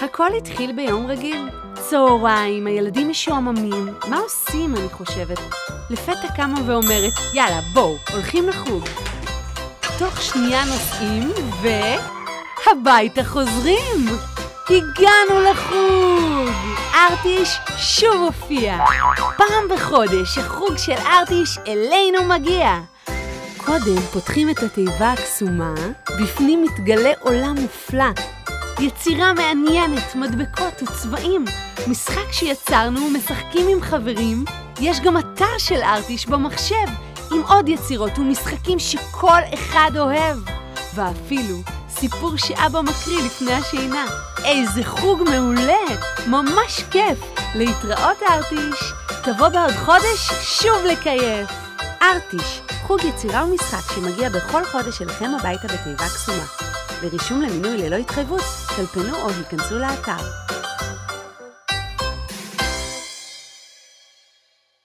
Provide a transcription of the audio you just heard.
הכל התחיל ביום רגיל. צהריים, הילדים משועממים. מה עושים, אני חושבת? לפתע קמה ואומרת, יאללה, בואו, הולכים לחוג. תוך שנייה נוסעים הביתה חוזרים. הגענו לחוג. ארטיש שוב הופיע. פעם בחודש החוג של ארטיש אלינו מגיע. קודם פותחים את התיבה הקסומה, בפנים מתגלה עולם מופלא. יצירה מעניינת, מדבקות וצבעים, משחק שיצרנו ומשחקים עם חברים. יש גם אתר של ארטיש במחשב, עם עוד יצירות ומשחקים שכל אחד אוהב. ואפילו סיפור שאבא מקריא לפני השינה. איזה חוג מעולה, ממש כיף. להתראות ארטיש, תבוא בעוד חודש שוב לקייף. ארטיש, חוג יצירה ומשחק שמגיע בכל חודש אליכם הביתה בתיבה קסומה. לרישום למינוי ללא התחייבות, תלפנו או היכנסו לאתר.